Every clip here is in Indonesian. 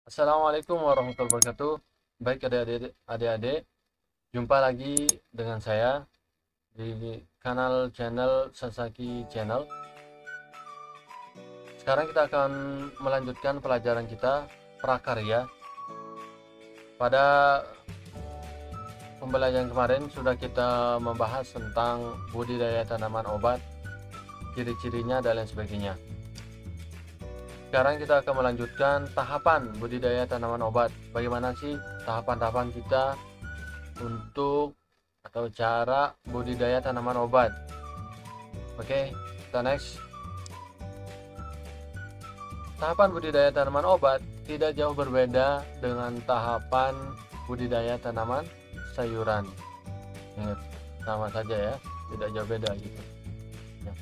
Assalamualaikum warahmatullahi wabarakatuh. Baik adik-adik, jumpa lagi dengan saya di channel Sasaki Channel. Sekarang kita akan melanjutkan pelajaran kita prakarya. Pada pembelajaran kemarin sudah kita membahas tentang budidaya tanaman obat, ciri-cirinya dan lain sebagainya. Sekarang kita akan melanjutkan tahapan budidaya tanaman obat. Bagaimana sih tahapan-tahapan kita untuk atau cara budidaya tanaman obat? Oke, kita next. Tahapan budidaya tanaman obat tidak jauh berbeda dengan tahapan budidaya tanaman sayuran. Ingat, sama saja ya, tidak jauh beda gitu. Ya.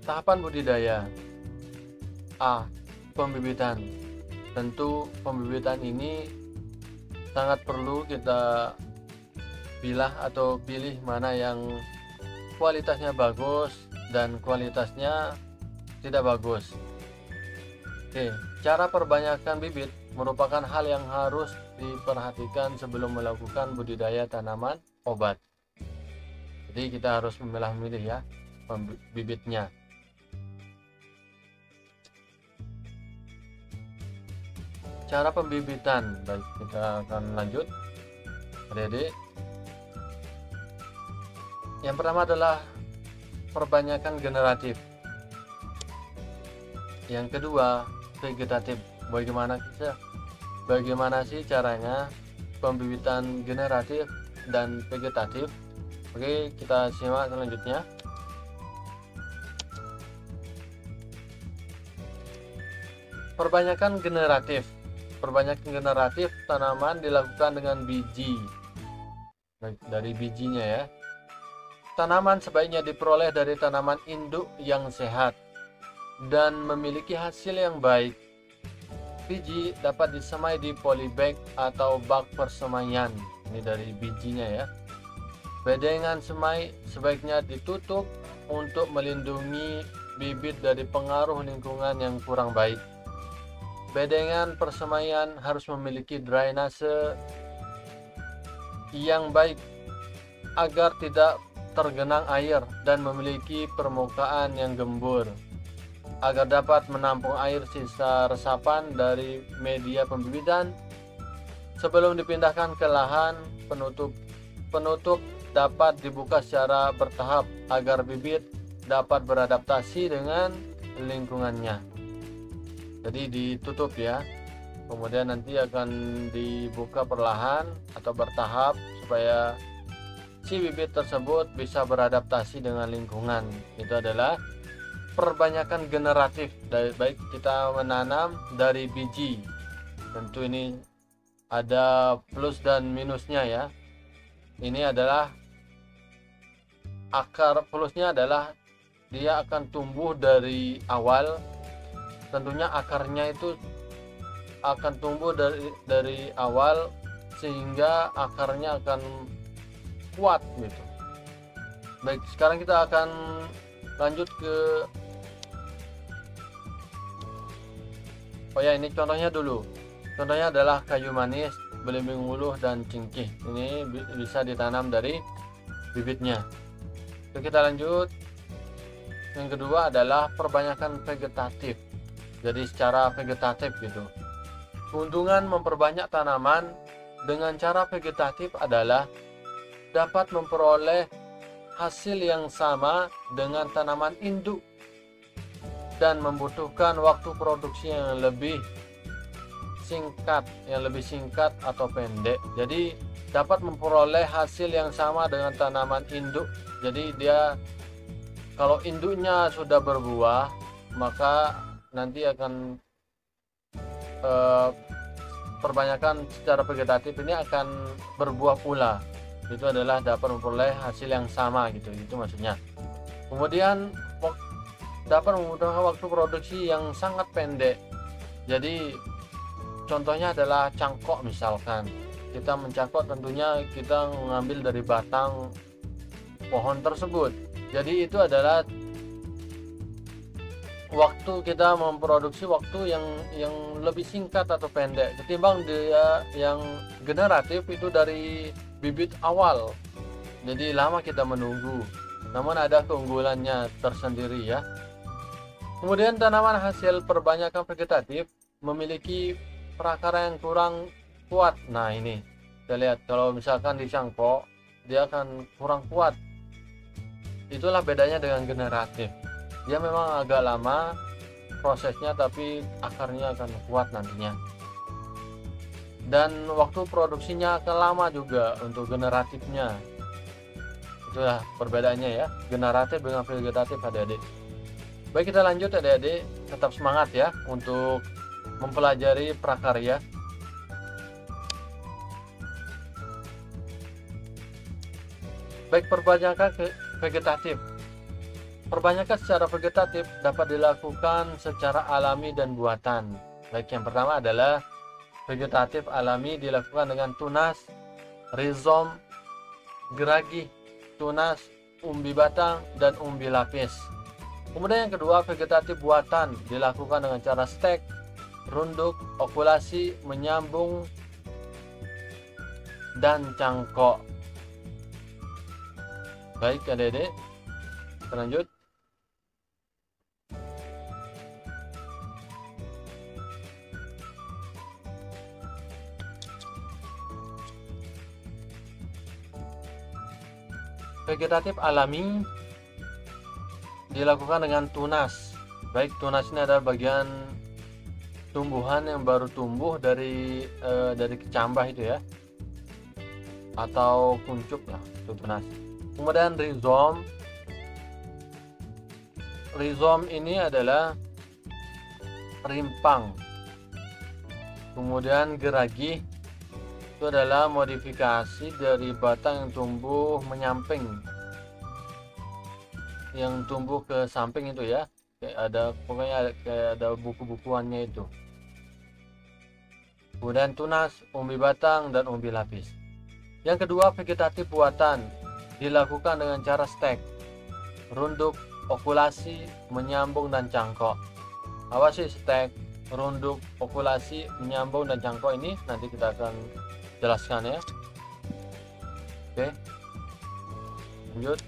Tahapan budidaya A. Pembibitan. Tentu pembibitan ini sangat perlu kita pilih mana yang kualitasnya bagus dan kualitasnya tidak bagus. Oke, cara perbanyakan bibit merupakan hal yang harus diperhatikan sebelum melakukan budidaya tanaman obat. Jadi kita harus memilah-milih ya bibitnya. Cara pembibitan, baik, kita akan lanjut adik-adik. Yang pertama adalah perbanyakan generatif. Yang kedua vegetatif. Bagaimana sih caranya pembibitan generatif dan vegetatif? Oke, kita simak selanjutnya. Perbanyakan generatif tanaman dilakukan dengan biji. Dari bijinya ya. Tanaman sebaiknya diperoleh dari tanaman induk yang sehat dan memiliki hasil yang baik. Biji dapat disemai di polybag atau bak persemaian. Ini dari bijinya ya. Bedengan semai sebaiknya ditutup untuk melindungi bibit dari pengaruh lingkungan yang kurang baik. Bedengan persemaian harus memiliki drainase yang baik agar tidak tergenang air dan memiliki permukaan yang gembur agar dapat menampung air sisa resapan dari media pembibitan. Sebelum dipindahkan ke lahan, penutup dapat dibuka secara bertahap agar bibit dapat beradaptasi dengan lingkungannya. Jadi ditutup ya, kemudian nanti akan dibuka perlahan atau bertahap supaya si bibit tersebut bisa beradaptasi dengan lingkungan. Itu adalah perbanyakan generatif, baik kita menanam dari biji. Tentu ini ada plus dan minusnya ya. Ini adalah akar, plusnya adalah dia akan tumbuh dari awal. Tentunya akarnya itu akan tumbuh dari awal sehingga akarnya akan kuat gitu. Baik, sekarang kita akan lanjut ke ini contohnya dulu. Contohnya adalah kayu manis, belimbing uluh dan cingkih. Ini bisa ditanam dari bibitnya. Oke, kita lanjut. Yang kedua adalah perbanyakan vegetatif. Jadi secara vegetatif gitu. Keuntungan memperbanyak tanaman dengan cara vegetatif adalah dapat memperoleh hasil yang sama dengan tanaman induk dan membutuhkan waktu produksi yang lebih singkat atau pendek. Jadi dapat memperoleh hasil yang sama dengan tanaman induk. Jadi dia kalau induknya sudah berbuah, maka nanti akan perbanyakan secara vegetatif ini akan berbuah pula. Itu adalah dapat memperoleh hasil yang sama gitu, itu maksudnya. Kemudian dapat memudahkan waktu produksi yang sangat pendek. Jadi contohnya adalah cangkok misalkan. Kita mencangkok tentunya kita mengambil dari batang pohon tersebut. Jadi itu adalah waktu kita memproduksi waktu yang lebih singkat atau pendek ketimbang dia yang generatif itu dari bibit awal. Jadi lama kita menunggu, namun ada keunggulannya tersendiri ya. Kemudian tanaman hasil perbanyakan vegetatif memiliki prakarya yang kurang kuat. Nah ini kita lihat, kalau misalkan di cangkok dia akan kurang kuat. Itulah bedanya dengan generatif. Dia memang agak lama prosesnya, tapi akarnya akan kuat nantinya. Dan waktu produksinya akan lama juga untuk generatifnya. Itulah perbedaannya ya, generatif dengan vegetatif adik-adik. Baik, kita lanjut adik-adik, tetap semangat ya untuk mempelajari prakarya. Baik, perbanyakan vegetatif. Perbanyakan secara vegetatif dapat dilakukan secara alami dan buatan. Baik, yang pertama adalah vegetatif alami dilakukan dengan tunas, rizom, geragi, tunas, umbi batang, dan umbi lapis. Kemudian yang kedua, vegetatif buatan dilakukan dengan cara stek, runduk, okulasi, menyambung, dan cangkok. Baik adik-adik, kita lanjut. Vegetatif alami dilakukan dengan tunas. Baik, tunas ini adalah bagian tumbuhan yang baru tumbuh dari kecambah itu ya, atau kuncup lah, itu tunas. Kemudian rizom ini adalah rimpang. Kemudian geragi itu adalah modifikasi dari batang yang tumbuh menyamping, yang tumbuh ke samping itu ya, pokoknya kayak ada buku-bukuannya itu. Kemudian tunas, umbi batang, dan umbi lapis. Yang kedua, vegetatif buatan dilakukan dengan cara stek, runduk, okulasi, menyambung, dan cangkok. Apa sih stek, runduk, okulasi, menyambung, dan cangkok ini? Nanti kita akan jelaskan ya. Oke, lanjut.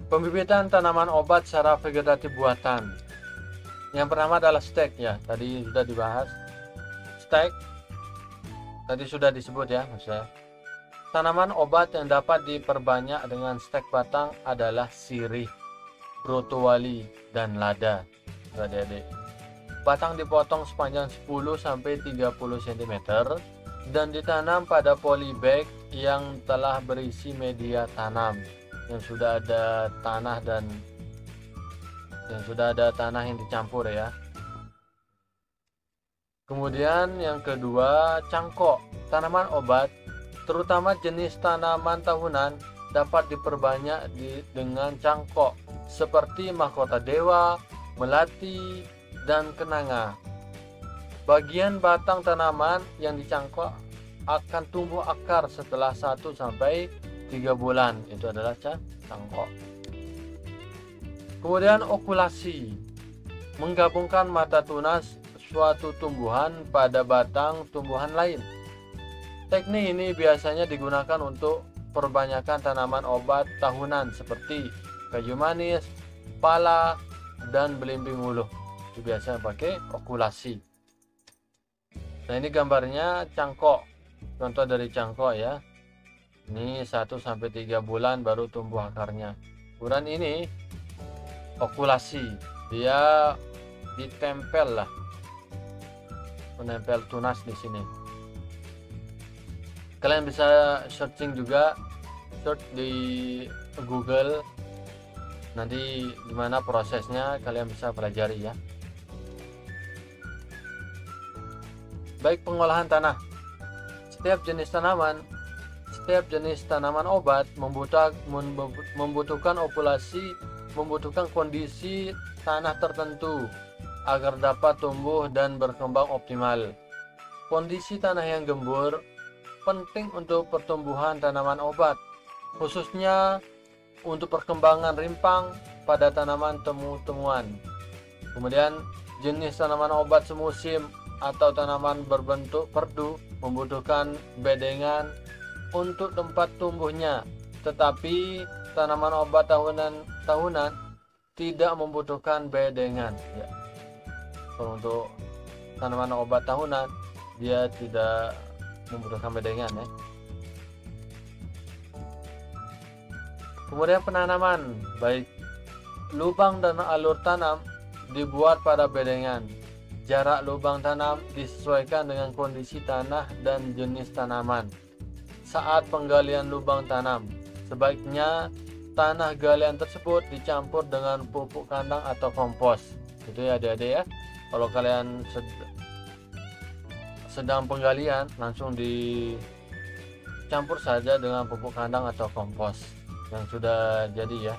Pembibitan tanaman obat secara vegetatif buatan. Yang pertama adalah stek ya, tadi sudah dibahas. Stek tadi sudah disebut ya, maksudnya. Tanaman obat yang dapat diperbanyak dengan stek batang adalah sirih, brotowali, dan lada. Adik-adik. Batang dipotong sepanjang 10-30 cm dan ditanam pada polybag yang telah berisi media tanam, yang sudah ada tanah yang dicampur ya. Kemudian yang kedua, cangkok. Tanaman obat, terutama jenis tanaman tahunan, dapat diperbanyak dengan cangkok seperti mahkota dewa, melati, dan kenanga. Bagian batang tanaman yang dicangkok akan tumbuh akar setelah 1-3 bulan. Itu adalah cangkok. Kemudian okulasi, menggabungkan mata tunas suatu tumbuhan pada batang tumbuhan lain. Teknik ini biasanya digunakan untuk perbanyakan tanaman obat tahunan seperti kayu manis, pala, dan belimbing uluh. Itu biasanya pakai okulasi. Nah, ini gambarnya cangkok. Contoh dari cangkok ya. Ini 1-3 bulan baru tumbuh akarnya. Kemudian ini okulasi, dia ditempel lah, menempel tunas di sini. Kalian bisa searching juga, search di Google, nanti gimana prosesnya kalian bisa pelajari ya. Baik, pengolahan tanah. Setiap jenis tanaman obat membutuhkan okulasi, membutuhkan kondisi tanah tertentu agar dapat tumbuh dan berkembang optimal. Kondisi tanah yang gembur penting untuk pertumbuhan tanaman obat, khususnya untuk perkembangan rimpang pada tanaman temu-temuan. Kemudian jenis tanaman obat semusim atau tanaman berbentuk perdu membutuhkan bedengan untuk tempat tumbuhnya, tetapi tanaman obat tahunan tidak membutuhkan bedengan ya. Kalau untuk tanaman obat tahunan dia tidak membutuhkan bedengan ya. Kemudian penanaman, baik lubang dan alur tanam dibuat pada bedengan. Jarak lubang tanam disesuaikan dengan kondisi tanah dan jenis tanaman. Saat penggalian lubang tanam, sebaiknya tanah galian tersebut dicampur dengan pupuk kandang atau kompos. Itu ya adik-adik ya. Kalau kalian sedang penggalian, langsung dicampur saja dengan pupuk kandang atau kompos yang sudah jadi ya.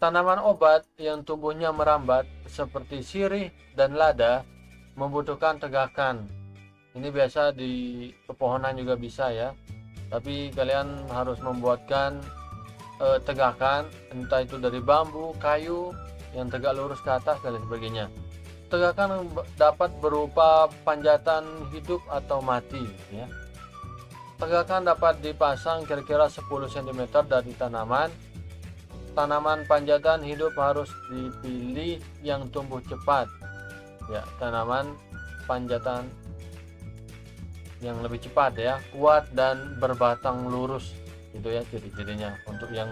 Tanaman obat yang tumbuhnya merambat seperti sirih dan lada membutuhkan tegakan. Ini biasa di pepohonan juga bisa ya. Tapi kalian harus membuatkan tegakan, entah itu dari bambu, kayu yang tegak lurus ke atas dan sebagainya. Tegakan dapat berupa panjatan hidup atau mati ya. Tegakan dapat dipasang kira-kira 10 cm dari tanaman. Tanaman panjatan hidup harus dipilih yang tumbuh cepat ya, tanaman panjatan yang lebih cepat ya, kuat dan berbatang lurus, itu ya ciri-cirinya untuk yang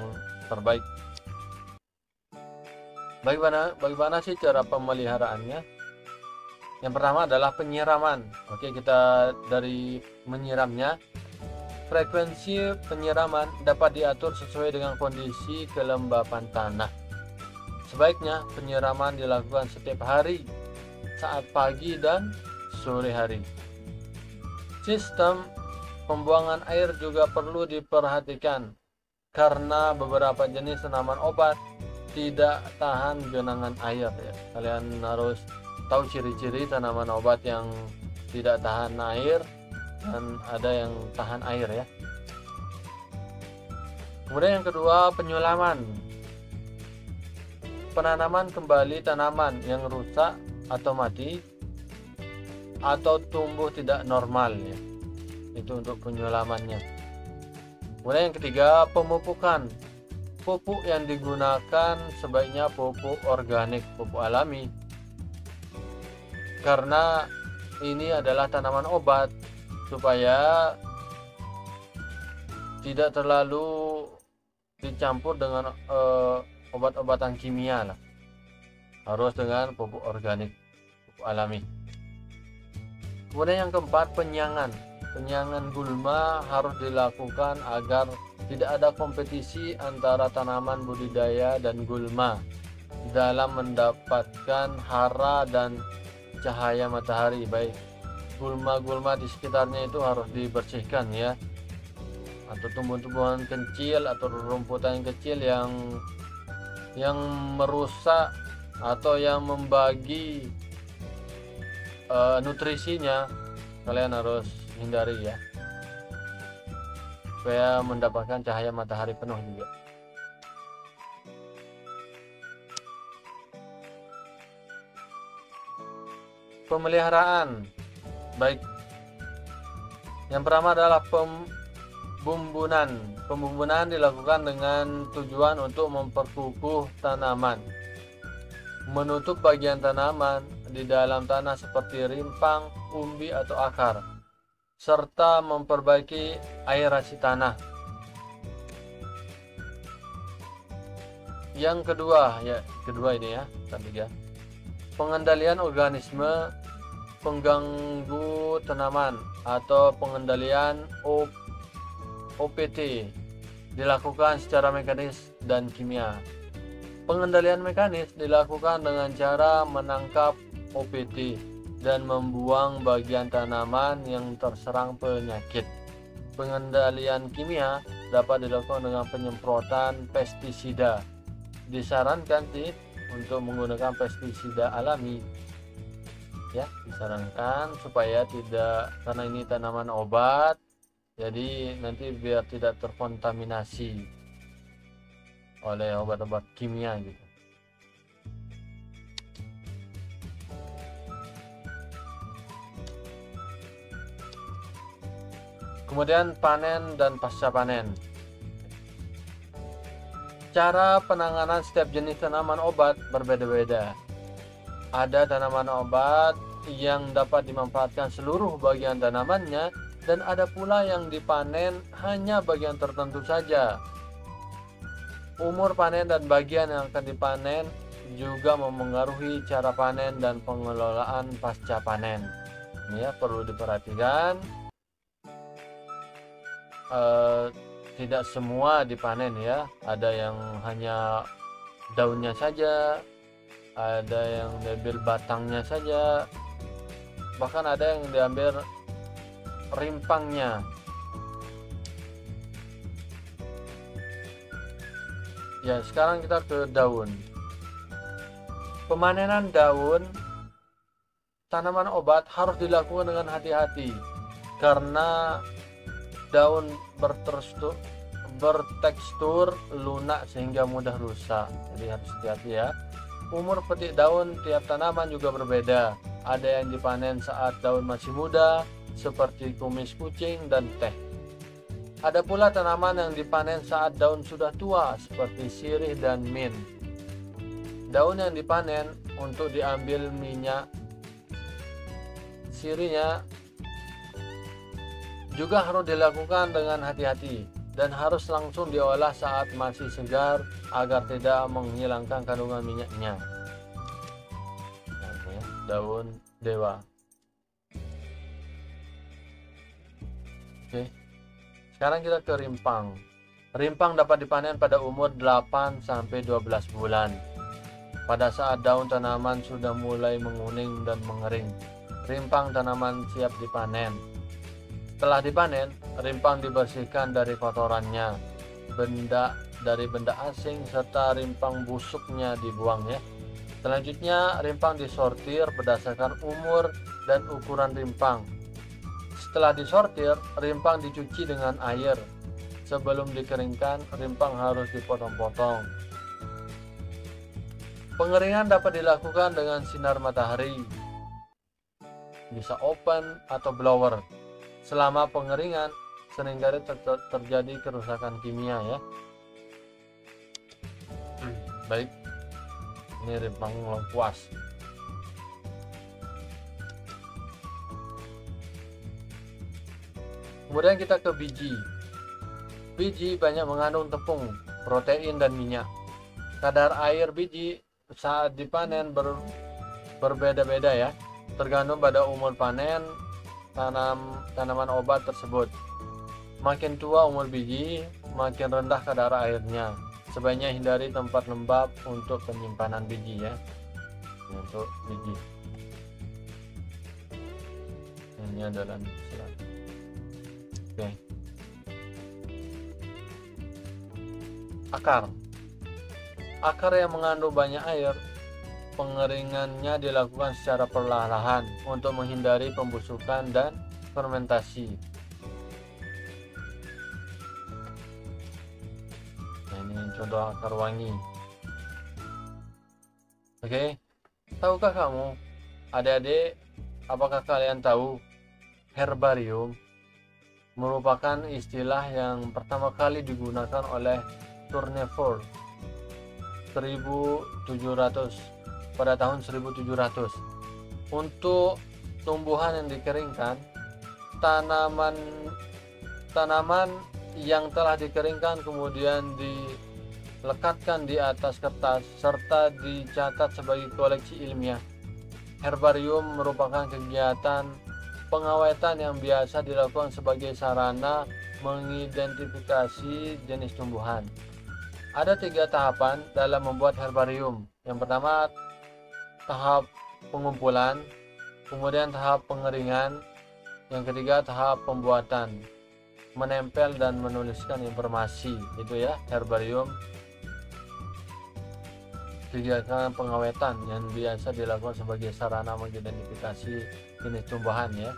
terbaik. Bagaimana sih cara pemeliharaannya? Yang pertama adalah penyiraman. Oke, kita dari menyiramnya. Frekuensi penyiraman dapat diatur sesuai dengan kondisi kelembapan tanah. Sebaiknya penyiraman dilakukan setiap hari saat pagi dan sore hari. Sistem pembuangan air juga perlu diperhatikan karena beberapa jenis tanaman obat tidak tahan genangan air ya. Kalian harus tahu ciri-ciri tanaman obat yang tidak tahan air dan ada yang tahan air ya. Kemudian yang kedua, penyulaman. Penanaman kembali tanaman yang rusak atau mati atau tumbuh tidak normal ya. Itu untuk penyulamannya. Kemudian yang ketiga, pemupukan. Pupuk yang digunakan sebaiknya pupuk organik, pupuk alami. Karena ini adalah tanaman obat, supaya tidak terlalu dicampur dengan obat-obatan kimia lah. Harus dengan pupuk organik, pupuk alami. Kemudian yang keempat, penyiangan. Penyiangan gulma harus dilakukan agar tidak ada kompetisi antara tanaman budidaya dan gulma dalam mendapatkan hara dan cahaya matahari. Baik gulma-gulma di sekitarnya itu harus dibersihkan ya, atau tumbuhan-tumbuhan kecil atau rumputan kecil yang merusak atau yang membagi nutrisinya, kalian harus hindari ya, supaya mendapatkan cahaya matahari penuh juga. Pemeliharaan, baik, yang pertama adalah pembumbunan. Pembumbunan dilakukan dengan tujuan untuk memperkukuh tanaman, menutup bagian tanaman di dalam tanah seperti rimpang, umbi atau akar, serta memperbaiki aerasi tanah. Yang kedua ini ya, ketiga, pengendalian organisme pengganggu tanaman atau pengendalian OPT dilakukan secara mekanis dan kimia. Pengendalian mekanis dilakukan dengan cara menangkap OPT dan membuang bagian tanaman yang terserang penyakit. Pengendalian kimia dapat dilakukan dengan penyemprotan pestisida. Disarankan untuk menggunakan pestisida alami. ya, disarankan supaya tidak, karena ini tanaman obat, jadi nanti biar tidak terkontaminasi oleh obat-obat kimia gitu. Kemudian panen dan pasca panen. Cara penanganan setiap jenis tanaman obat berbeda-beda. Ada tanaman obat yang dapat dimanfaatkan seluruh bagian tanamannya, dan ada pula yang dipanen hanya bagian tertentu saja. Umur panen dan bagian yang akan dipanen juga memengaruhi cara panen dan pengelolaan pasca panen. Ini ya, perlu diperhatikan. Tidak semua dipanen ya, ada yang hanya daunnya saja, ada yang diambil batangnya saja, bahkan ada yang diambil rimpangnya. Ya, sekarang kita ke daun. Pemanenan daun tanaman obat harus dilakukan dengan hati-hati, karena daun bertekstur lunak sehingga mudah rusak, jadi harus hati-hati ya. Umur petik daun tiap tanaman juga berbeda. Ada yang dipanen saat daun masih muda seperti kumis kucing dan teh. Ada pula tanaman yang dipanen saat daun sudah tua seperti sirih dan mint. Daun yang dipanen untuk diambil minyak sirihnya juga harus dilakukan dengan hati-hati dan harus langsung diolah saat masih segar agar tidak menghilangkan kandungan minyaknya. Nah, ya, daun dewa. Oke. Sekarang kita ke rimpang. Rimpang dapat dipanen pada umur 8 sampai 12 bulan. Pada saat daun tanaman sudah mulai menguning dan mengering, rimpang tanaman siap dipanen. Setelah dipanen, rimpang dibersihkan dari kotorannya, benda asing, serta rimpang busuknya dibuang ya. Selanjutnya, rimpang disortir berdasarkan umur dan ukuran rimpang. Setelah disortir, rimpang dicuci dengan air. Sebelum dikeringkan, rimpang harus dipotong-potong. Pengeringan dapat dilakukan dengan sinar matahari, bisa open atau blower. Selama pengeringan seringkali terjadi kerusakan kimia ya. Baik, ini rimpang lengkuas. Kemudian kita ke biji. Biji banyak mengandung tepung, protein dan minyak. Kadar air biji saat dipanen berbeda-beda ya, tergantung pada umur panen tanaman obat tersebut. Makin tua umur biji, makin rendah kadar airnya. Sebaiknya hindari tempat lembab untuk penyimpanan biji ya. Untuk biji. Ini adalah surat. Oke. Akar yang mengandung banyak air, pengeringannya dilakukan secara perlahan untuk menghindari pembusukan dan fermentasi. Nah, ini contoh akar wangi. Oke, tahukah kamu, adik-adik, apakah kalian tahu herbarium merupakan istilah yang pertama kali digunakan oleh Tournefort 1700 pada tahun 1700 untuk tumbuhan yang dikeringkan. Tanaman yang telah dikeringkan kemudian dilekatkan di atas kertas serta dicatat sebagai koleksi ilmiah. Herbarium merupakan kegiatan pengawetan yang biasa dilakukan sebagai sarana mengidentifikasi jenis tumbuhan. Ada 3 tahapan dalam membuat herbarium. Yang pertama, tahap pengumpulan, kemudian tahap pengeringan, yang ketiga tahap pembuatan, menempel dan menuliskan informasi. Itu ya herbarium. kegiatan pengawetan yang biasa dilakukan sebagai sarana mengidentifikasi jenis tumbuhan ya.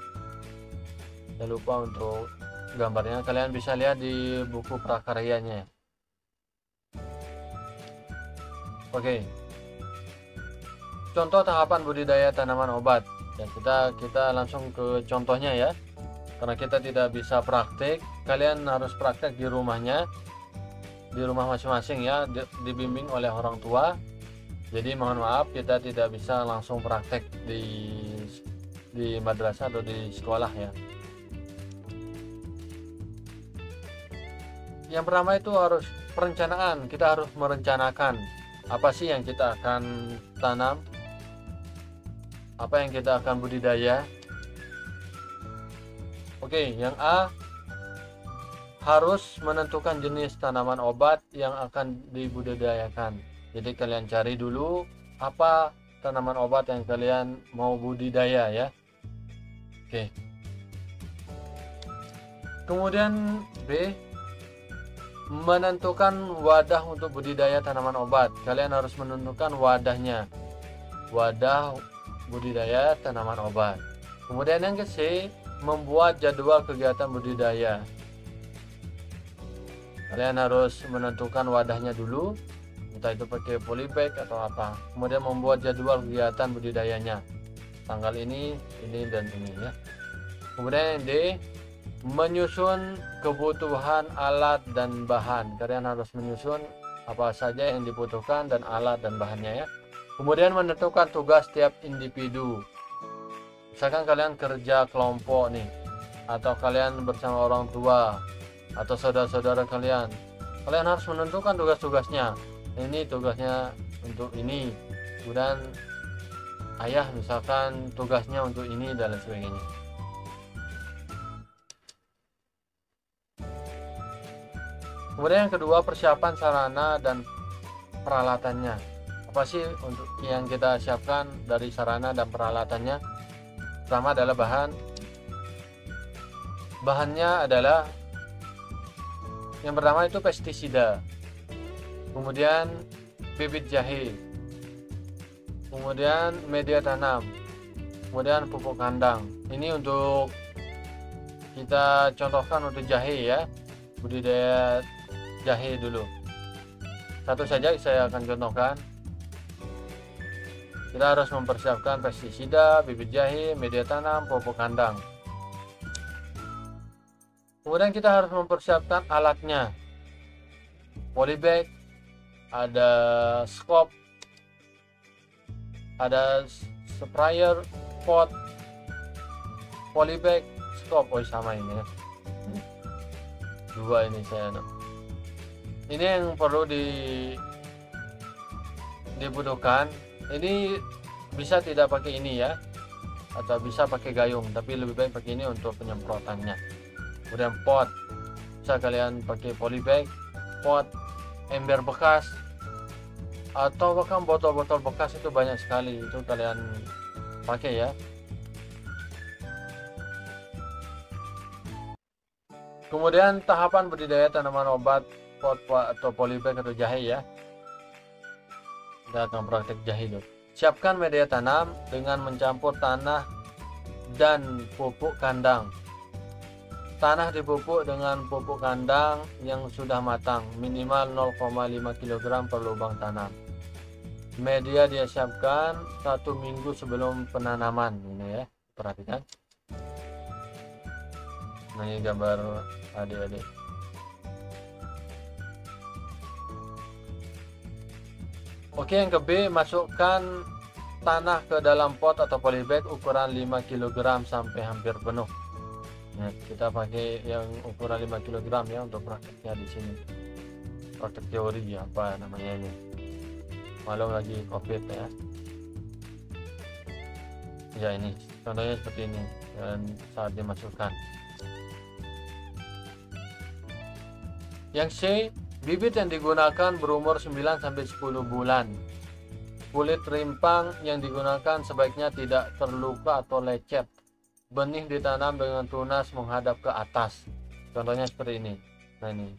Jangan lupa untuk gambarnya, kalian bisa lihat di buku prakaryanya. Oke. Contoh tahapan budidaya tanaman obat. Ya, kita langsung ke contohnya ya. Karena kita tidak bisa praktik, kalian harus praktek di rumahnya, di rumah masing-masing ya, dibimbing oleh orang tua. Jadi mohon maaf kita tidak bisa langsung praktek di madrasah atau di sekolah ya. Yang pertama itu harus perencanaan. Kita harus merencanakan apa sih yang kita akan tanam, apa yang kita akan budidaya. Oke, yang A, harus menentukan jenis tanaman obat yang akan dibudidayakan. Jadi kalian cari dulu apa tanaman obat yang kalian mau budidaya ya. Oke. Kemudian B, menentukan wadah untuk budidaya tanaman obat. Kalian harus menentukan wadahnya. Wadah budidaya tanaman obat. Kemudian yang ke C, membuat jadwal kegiatan budidaya. Kalian harus menentukan wadahnya dulu, entah itu pakai polybag atau apa. Kemudian membuat jadwal kegiatan budidayanya. Tanggal ini dan ini ya. Kemudian yang D, menyusun kebutuhan alat dan bahan. Kalian harus menyusun apa saja yang dibutuhkan dan alat dan bahannya ya. Kemudian menentukan tugas tiap individu. Misalkan kalian kerja kelompok nih, atau kalian bersama orang tua atau saudara-saudara kalian harus menentukan tugas-tugasnya. Ini tugasnya untuk ini, kemudian ayah misalkan tugasnya untuk ini dan lain sebagainya. Kemudian yang kedua, persiapan sarana dan peralatannya. Apa sih untuk yang kita siapkan dari sarana dan peralatannya? Pertama adalah bahannya adalah yang pertama itu pestisida, kemudian bibit jahe, kemudian media tanam, kemudian pupuk kandang. Ini untuk kita contohkan untuk jahe ya, budidaya jahe dulu. Satu saja saya akan contohkan. Kita harus mempersiapkan pestisida, bibit jahe, media tanam, pupuk kandang. Kemudian kita harus mempersiapkan alatnya. Polybag, ada scope, ada sprayer, pot, polybag, scope. Oh sama ini ya. Dua ini saya. Ini yang perlu dibutuhkan. Ini bisa tidak pakai ini ya, atau bisa pakai gayung, tapi lebih baik pakai ini untuk penyemprotannya. Kemudian pot, bisa kalian pakai polybag, pot, ember bekas, atau bahkan botol-botol bekas, itu banyak sekali, itu kalian pakai ya. Kemudian tahapan budidaya tanaman obat, pot atau polybag atau jahe ya. Kita akan praktek jahe dulu. Siapkan media tanam dengan mencampur tanah dan pupuk kandang. Tanah dipupuk dengan pupuk kandang yang sudah matang, minimal 0,5 kg per lubang tanam. Media dia siapkan 1 minggu sebelum penanaman. Ini ya, perhatikan. Nah, ini gambar adik-adik. Oke, yang ke B, masukkan tanah ke dalam pot atau polybag ukuran 5 kg sampai hampir penuh. Nah, kita pakai yang ukuran 5 kg ya untuk prakteknya di sini. Praktek teori ya, apa namanya ini. Malam lagi COVID ya. Ya ini, contohnya seperti ini dan saat dimasukkan. Yang C, bibit yang digunakan berumur 9-10 bulan. Kulit rimpang yang digunakan sebaiknya tidak terluka atau lecet. Benih ditanam dengan tunas menghadap ke atas. Contohnya seperti ini. Nah ini.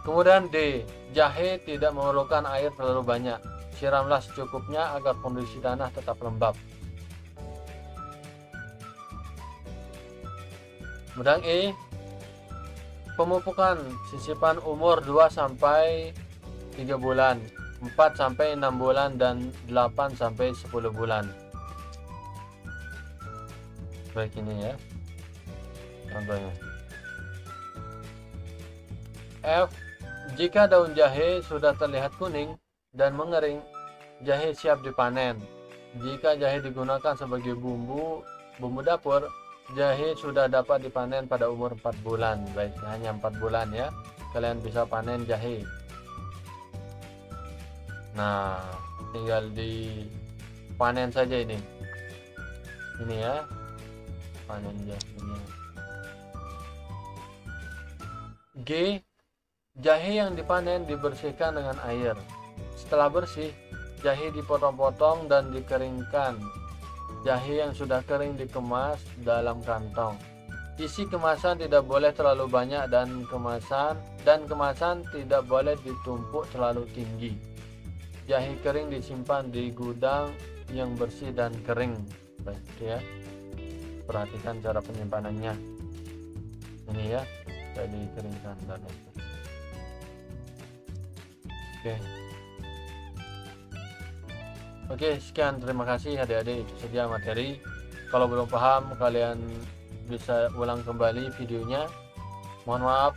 Kemudian D, jahe tidak memerlukan air terlalu banyak. Siramlah secukupnya agar kondisi tanah tetap lembab. Kemudian E, pemupukan sisipan umur 2-3 bulan, 4-6 bulan, dan 8-10 bulan. Baik, ini ya contohnya. F, jika daun jahe sudah terlihat kuning dan mengering, jahe siap dipanen. Jika jahe digunakan sebagai bumbu dapur, jahe sudah dapat dipanen pada umur 4 bulan. Baik, hanya 4 bulan ya, kalian bisa panen jahe. Nah, tinggal dipanen saja ini ya, panen jahenya. G, jahe yang dipanen dibersihkan dengan air. Setelah bersih, jahe dipotong-potong dan dikeringkan. Jahe yang sudah kering dikemas dalam kantong. Isi kemasan tidak boleh terlalu banyak dan kemasan tidak boleh ditumpuk terlalu tinggi. Jahe kering disimpan di gudang yang bersih dan kering. Baik ya. Perhatikan cara penyimpanannya. Ini ya, tadi dikeringkan dan itu. Oke, sekian, terima kasih adik-adik, itu saja materi. Kalau belum paham, kalian bisa ulang kembali videonya. Mohon maaf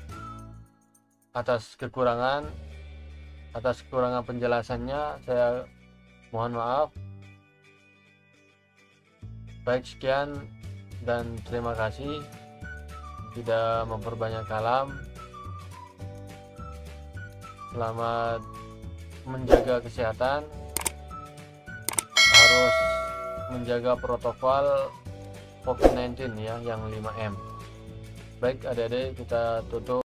atas kekurangan penjelasannya, saya mohon maaf. Baik, sekian dan terima kasih. Tidak memperbanyak kalam. Selamat menjaga kesehatan, harus menjaga protokol COVID-19 ya, yang 5M. Baik adik-adik, kita tutup.